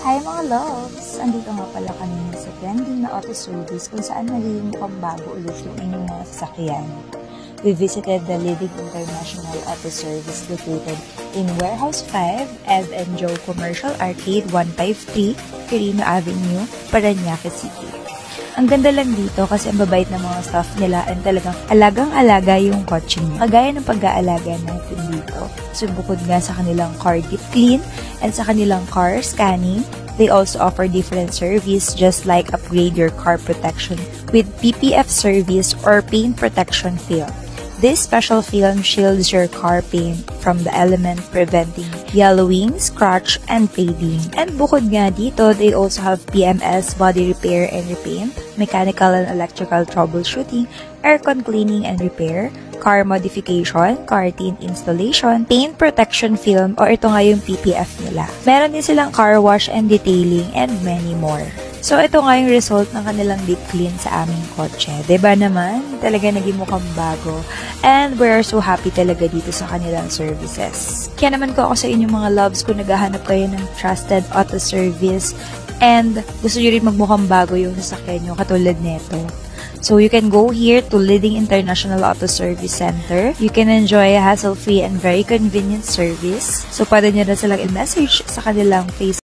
Hi mga loves! Andito nga pala kami sa trending na auto service kung saan magiging pambago ulit yung inyong mga sasakyan. We visited the leading international auto service located in Warehouse 5, Ed & Joe Commercial Arcade 153, Quirino Avenue, Parañaque City. Ang ganda lang dito kasi ang babait ng mga staff nila and talagang alagang-alaga yung kotse niyo. Kagaya ng pag-aalaga natin dito. So bukod nga sa kanilang car deep clean and sa kanilang car scanning, they also offer different service just like upgrade your car protection with PPF service or paint protection film. This special film shields your car paint from the element preventing yellowing, scratch, and fading. And bukod nga dito, they also have PMS, body repair and repaint, mechanical and electrical troubleshooting, aircon cleaning and repair, car modification, car tint installation, paint protection film, or ito nga yung PPF nila. Meron din silang car wash and detailing, and many more. So, ito nga yung result ng kanilang deep clean sa aming kotse. Diba naman? Talaga naging mukhang bago. And we are so happy talaga dito sa kanilang services. Kaya naman ko ako sa inyong mga loves kung naghahanap kayo ng trusted auto service and gusto nyo rin magmukhang bago yung sasakyan nyo katulad neto. So, you can go here to Leading International Auto Service Center. You can enjoy a hassle-free and very convenient service. So, pwede nyo na silang i-message sa kanilang Facebook